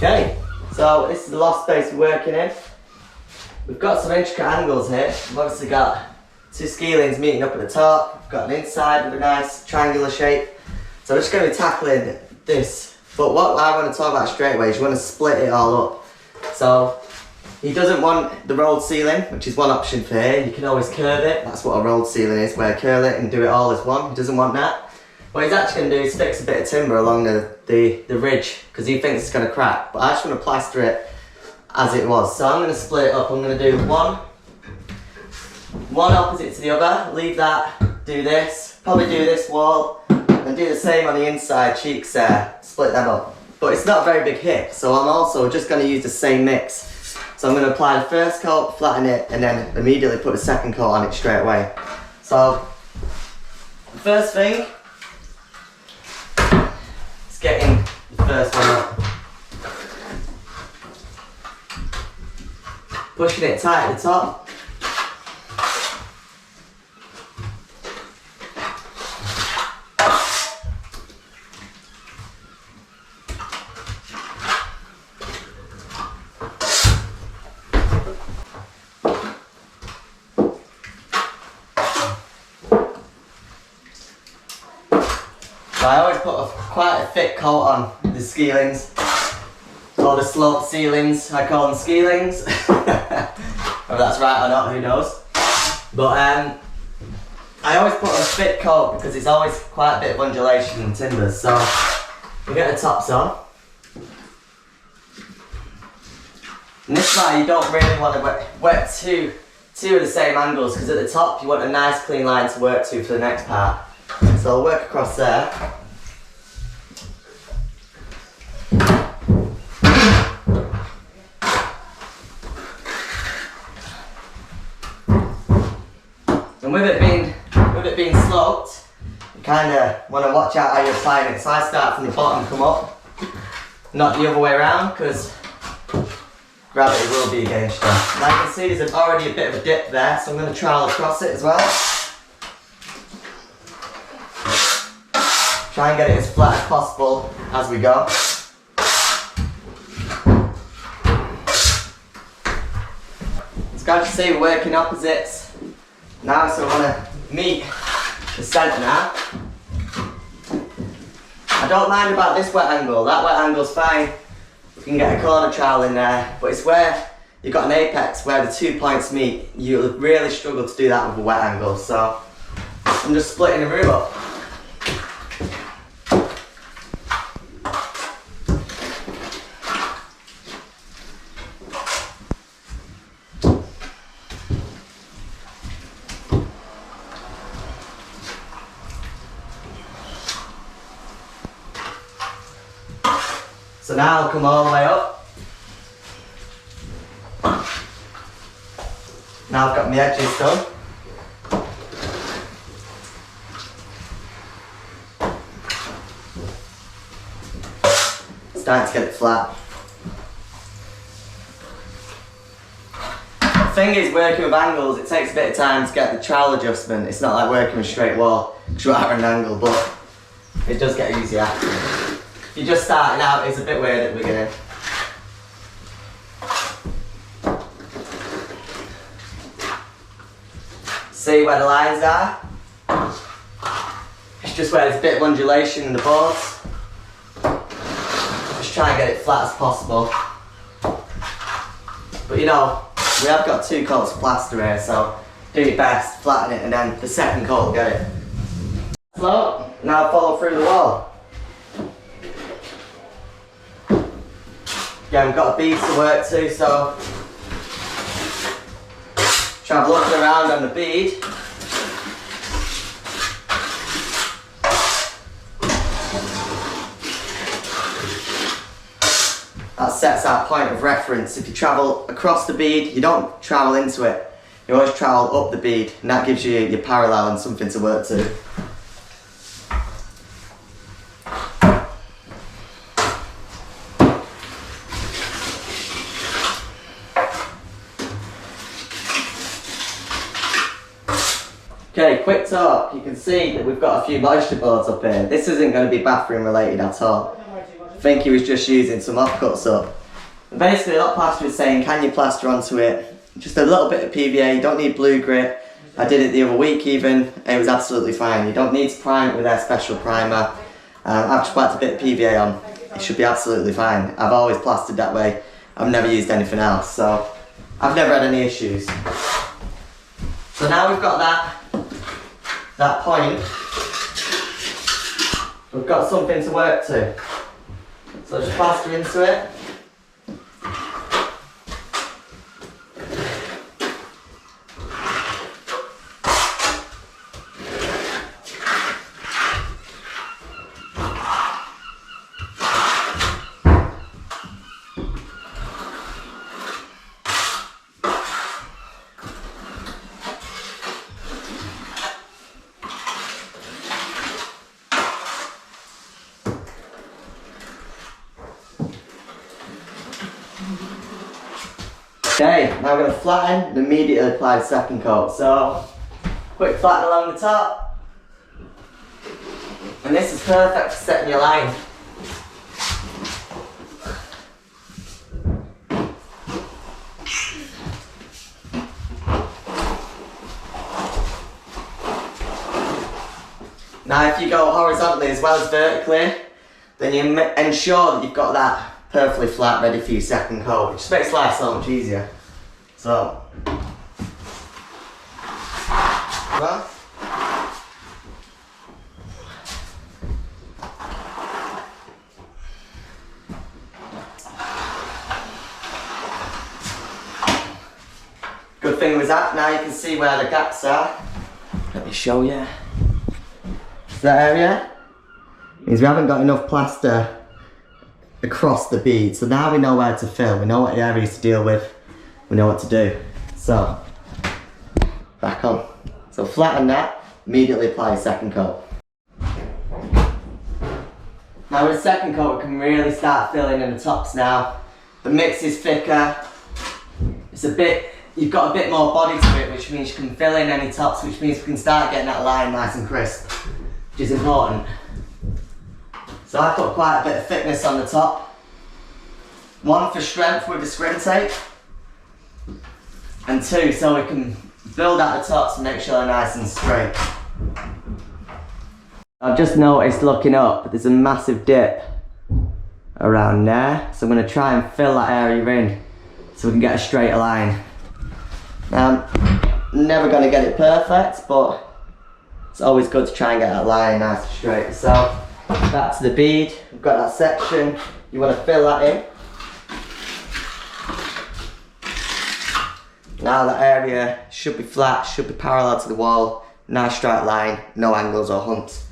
Okay, so this is the loft space we're working in. We've got some intricate angles here. We've obviously got two skeelings meeting up at the top. We've got an inside with a nice triangular shape. So we're just going to be tackling this. But what I want to talk about straight away is you want to split it all up. So he doesn't want the rolled ceiling, which is one option for here. You can always curve it. That's what a rolled ceiling is, where curl it and do it all as one. He doesn't want that. What he's actually going to do is fix a bit of timber along the ridge, because he thinks it's going to crack. But I just want to plaster it as it was. So I'm going to split it up. I'm going to do one opposite to the other. Leave that, do this, probably do this wall, and do the same on the inside cheeks there. Split them up. But it's not a very big hit, so I'm also just going to use the same mix. So I'm going to apply the first coat, flatten it, and then immediately put the second coat on it straight away. So, the first thing, getting the first one up. Pushing it tight at the top. So I always put quite a thick coat on the skeelings, or the sloped ceilings. I call them skeelings. Whether that's right or not, who knows. But I always put a thick coat because it's always quite a bit of undulation in timbers. So we get the tops on. And this part you don't really want to work two of the same angles, because at the top you want a nice clean line to work to for the next part. So I'll work across there. And with it being sloped, you kind of want to watch out how you're applying it. So I start from the bottom and come up, not the other way around, because gravity will be against you. And I can see there's already a bit of a dip there, so I'm going to trowel across it as well. Try and get it as flat as possible as we go. As you can see, we're working opposites now, so I want to meet the centre now. I don't mind about this wet angle. That wet angle's fine. We can get a corner trowel in there, but it's where you've got an apex where the 2 points meet. You'll really struggle to do that with a wet angle, so I'm just splitting the room up. So now I'll come all the way up. Now I've got my edges done. Starting to get it flat. The thing is, working with angles, it takes a bit of time to get the trowel adjustment. It's not like working with a straight wall, because you're at an angle, but it does get easier. If you're just starting out, it's a bit weird at the beginning. See where the lines are? It's just where there's a bit of undulation in the boards. Just try and get it flat as possible. But you know, we have got 2 coats of plaster here, so do your best, flatten it, and then the second coat will get it. Slow, now follow through the wall. Yeah, we've got a bead to work to, so try and look around on the bead. That sets our point of reference. If you travel across the bead, you don't trowel into it. You always trowel up the bead, and that gives you your parallel and something to work to. Okay, quick talk. You can see that we've got a few moisture boards up here. This isn't going to be bathroom related at all. think he was just using some offcuts up. And basically, a lot of plaster is saying, can you plaster onto it? Just a little bit of PVA, you don't need blue grit. I did it the other week even, and it was absolutely fine. You don't need to prime it with their special primer. I've just whacked a bit of PVA on. It should be absolutely fine. I've always plastered that way. I've never used anything else, so I've never had any issues. So now we've got that point, we've got something to work to. So just plaster into it. Okay, now we're going to flatten and immediately apply the second coat. So, quick flatten along the top. And this is perfect for setting your line. Now if you go horizontally as well as vertically, then you ensure that you've got that perfectly flat ready for your second coat. It just makes life so much easier. So, well, good thing with that, now you can see where the gaps are. Let me show you. That area means we haven't got enough plaster across the bead, so now we know where to fill, we know what areas to deal with, we know what to do. So, back on. So flatten that, immediately apply a second coat. Now with the second coat we can really start filling in the tops now. The mix is thicker, you've got a bit more body to it, which means you can fill in any tops, which means we can start getting that line nice and crisp, which is important. So I put quite a bit of thickness on the top. One for strength with the scrim tape, and two so we can build out the tops and make sure they're nice and straight. I've just noticed looking up, there's a massive dip around there, so I'm going to try and fill that area in so we can get a straighter line. Now I'm never going to get it perfect, but it's always good to try and get that line nice and straight. So back to the bead, we've got that section, you want to fill that in. Now that area should be flat, should be parallel to the wall, nice straight line, no angles or humps.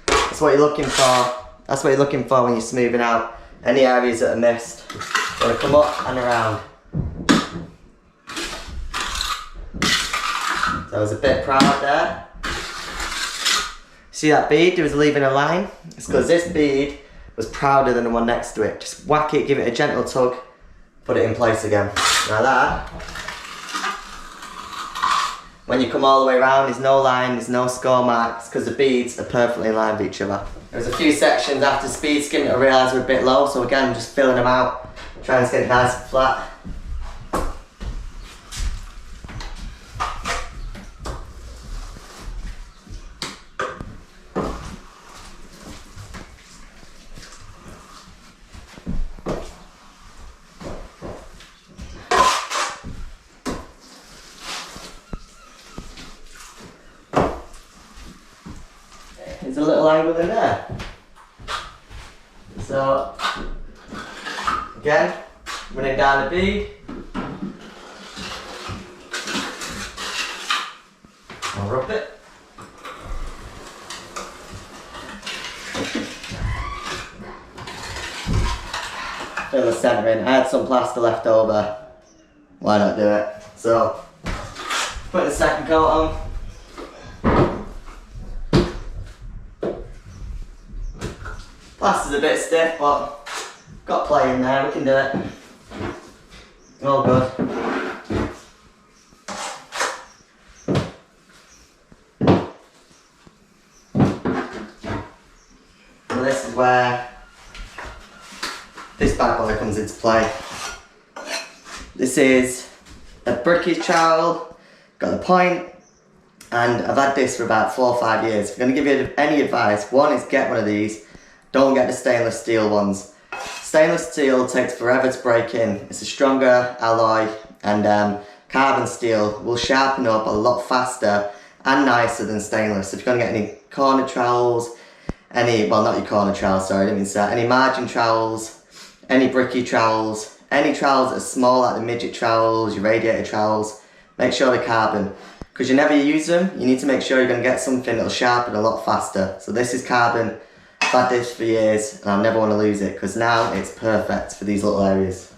That's what you're looking for. That's what you're looking for when you're smoothing out any areas that are missed. You want to come up and around. So I was a bit proud there. See that bead, it was leaving a line? It's because this bead was prouder than the one next to it. Just whack it, give it a gentle tug, put it in place again. Now that, when you come all the way around, there's no line, there's no score marks, because the beads are perfectly in line with each other. There's a few sections after speed skimming that I realised were a bit low, so again, I'm just filling them out, trying to get it nice and flat. There's a little angle in there. So, again, running down the bead. I'll rub it. Fill the centre in. I had some plaster left over. Why not do it? So, put the second coat on. Plaster's a bit stiff, but got play in there, we can do it. All good. So this is where this bad boy comes into play. This is a bricky trowel, got the point, and I've had this for about 4 or 5 years. If I'm going to give you any advice, one is get one of these. Don't get the stainless steel ones. Stainless steel takes forever to break in. It's a stronger alloy, and carbon steel will sharpen up a lot faster and nicer than stainless. So if you're going to get any corner trowels, well, not your corner trowels, sorry, I didn't mean to say that. Any margin trowels, any bricky trowels, any trowels that are small like the midget trowels, your radiator trowels, make sure they're carbon. Because you never use them, you need to make sure you're going to get something that'll sharpen a lot faster. So this is carbon. I've had this for years and I never want to lose it because now it's perfect for these little areas.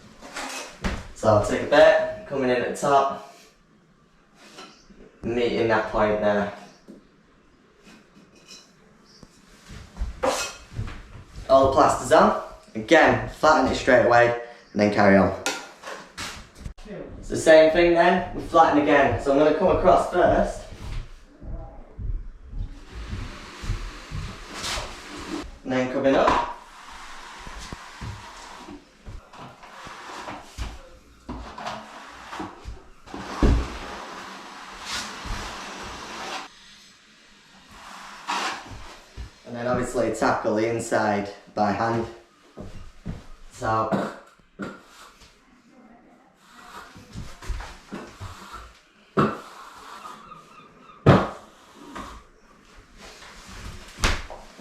So I'll take a bit, coming in at the top, meeting that point there. All the plaster's on. Again, flatten it straight away and then carry on. It's the same thing then, we flatten again. So I'm going to come across first. And then coming up. And then obviously tackle the inside by hand. So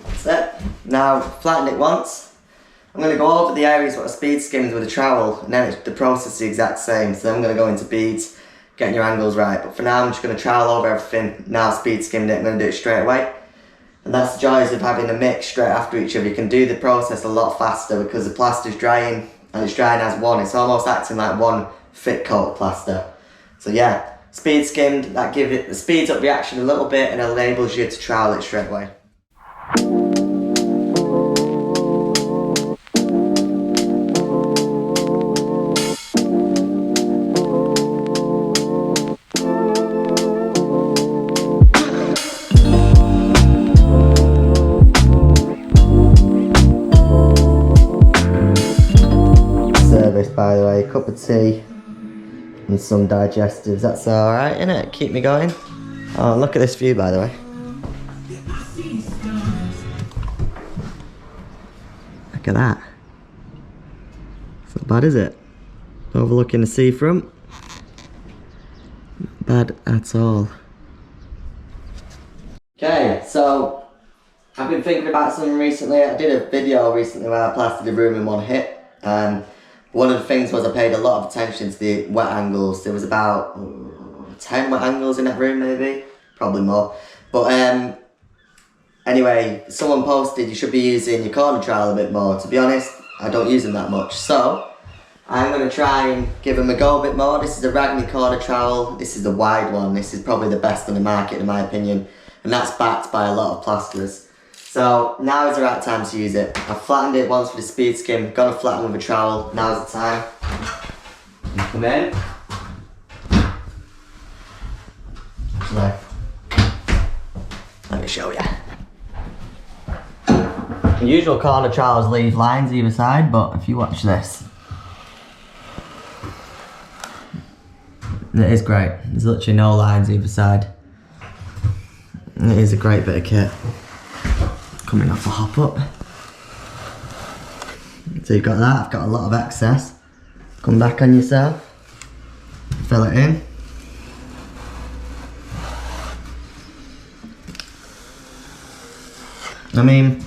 that's it. Now flatten it once. I'm going to go over the areas what I speed skimmed with a trowel, and then the process is the exact same. So then I'm going to go into beads, getting your angles right. But for now I'm just going to trowel over everything. Now speed skimmed it, I'm going to do it straight away. And that's the joys of having a mix straight after each other. You can do the process a lot faster because the plaster's drying, and it's drying as one. It's almost acting like one thick coat of plaster. So yeah, speed skimmed, that speeds up reaction a little bit and enables you to trowel it straight away. By the way, cup of tea and some digestives, that's alright, innit? Keep me going. Oh, look at this view, by the way. Look at that. It's not bad, is it? Overlooking the seafront. Not bad at all. Okay, so I've been thinking about something recently. I did a video recently where I plastered the room in one hit. One of the things was I paid a lot of attention to the wet angles. There was about 10 wet angles in that room maybe, probably more. But anyway, someone posted you should be using your corner trowel a bit more. To be honest, I don't use them that much. So, I'm going to try and give them a go a bit more. This is a Ragney corner trowel. This is the wide one. This is probably the best on the market in my opinion. And that's backed by a lot of plasterers. So now is the right time to use it. I've flattened it once with a speed skim, gonna flatten with a trowel, now's the time. Come in. So, let me show you. The usual corner trowels leave lines either side, but if you watch this, it is great. There's literally no lines either side. It is a great bit of kit. Coming off a hop up. So you've got that, I've got a lot of excess. Come back on yourself, fill it in. I mean,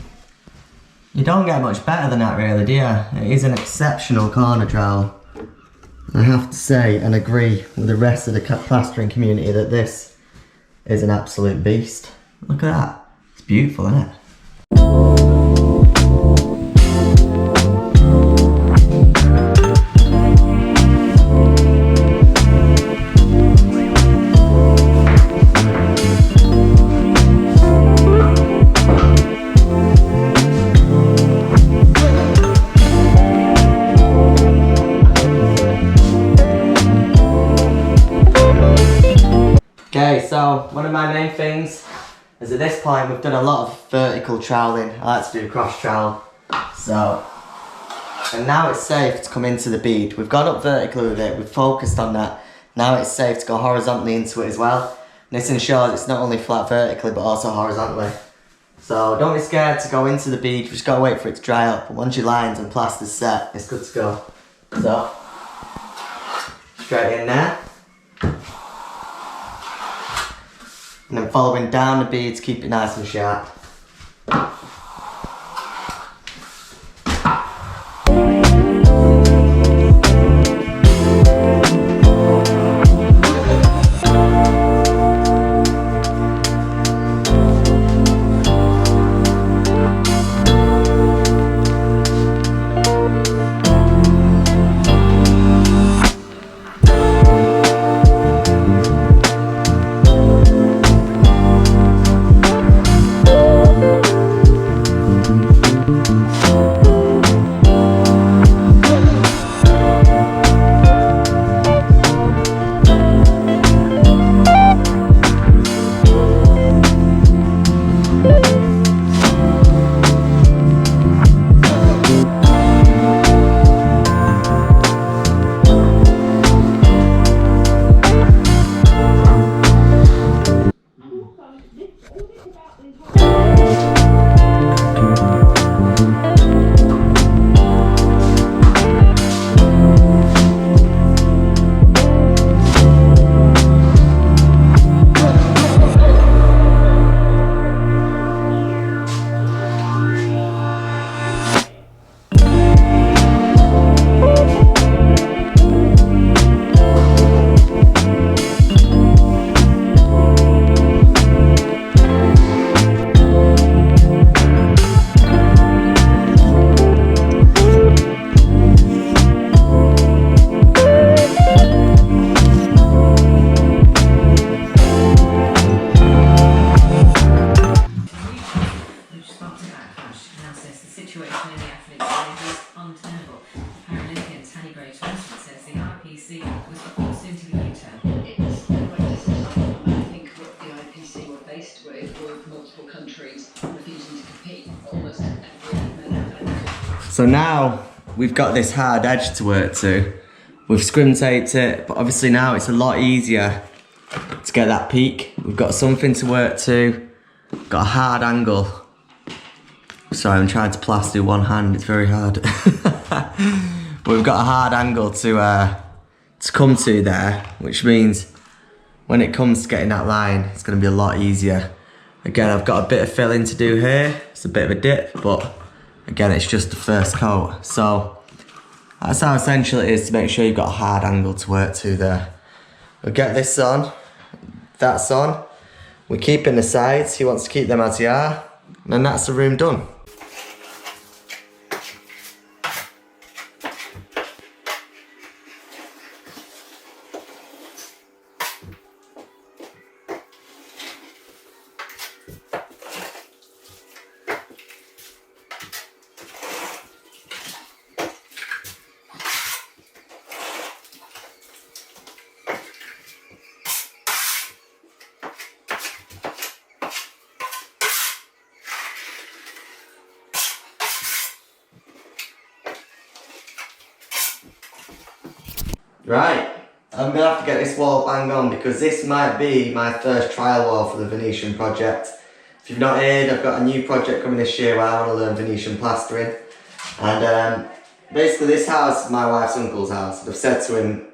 you don't get much better than that really, do you? It is an exceptional corner trowel. I have to say and agree with the rest of the plastering community that this is an absolute beast. Look at that, it's beautiful, isn't it? Okay, so one of my main things is at this point we've done a lot of vertical troweling. I like to do cross trowel. So And now it's safe to come into the bead. We've gone up vertically with it, we've focused on that. Now it's safe to go horizontally into it as well. And this ensures it's not only flat vertically but also horizontally. So don't be scared to go into the bead, you've just got to wait for it to dry up. But once your lines and plaster's set, it's good to go. So, straight in there. And then following down the bead to keep it nice and sharp. So now we've got this hard edge to work to. We've scrim taped it, but obviously now it's a lot easier to get that peak. We've got something to work to, got a hard angle. Sorry, I'm trying to plaster with one hand, it's very hard. But we've got a hard angle to come to there, which means when it comes to getting that line, it's gonna be a lot easier. Again, I've got a bit of filling to do here. It's a bit of a dip, but again, it's just the first coat. So that's how essential it is to make sure you've got a hard angle to work to there. We'll get this on, that's on. We're keeping the sides, he wants to keep them as they are, and then that's the room done. Right, I'm gonna have to get this wall bang on because this might be my first trial wall for the Venetian project. If you've not heard, I've got a new project coming this year where I want to learn Venetian plastering. And basically this house is my wife's uncle's house. I've said to him,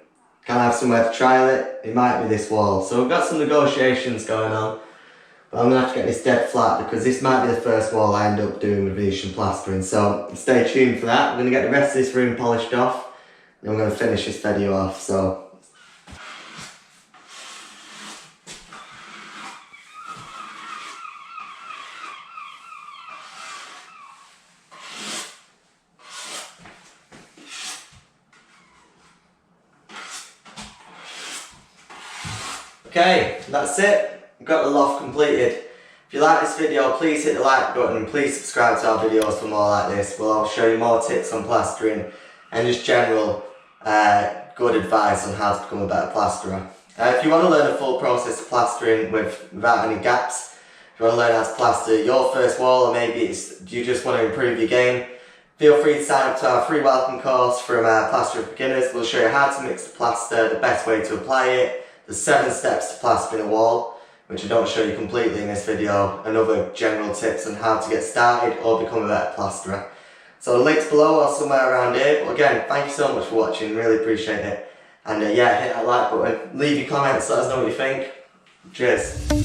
can I have somewhere to trial it? It might be this wall. So we've got some negotiations going on. But I'm gonna have to get this dead flat because this might be the first wall I end up doing with Venetian plastering. So stay tuned for that. We're gonna get the rest of this room polished off. And I'm going to finish this video off, so. Okay, that's it. We've got the loft completed. If you like this video, please hit the like button and please subscribe to our videos for more like this. We'll show you more tips on plastering and just general good advice on how to become a better plasterer. If you want to learn a full process of plastering without any gaps, if you want to learn how to plaster your first wall, or maybe you just want to improve your game, Feel free to sign up to our free welcome course from Plastering for Beginners. We'll show you how to mix the plaster, the best way to apply it, the 7 steps to plastering a wall, which I don't show you completely in this video, and other general tips on how to get started or become a better plasterer. So the link's below or somewhere around here. But again, thank you so much for watching, really appreciate it. And yeah, hit that like button, leave your comments, let us know what you think. Cheers.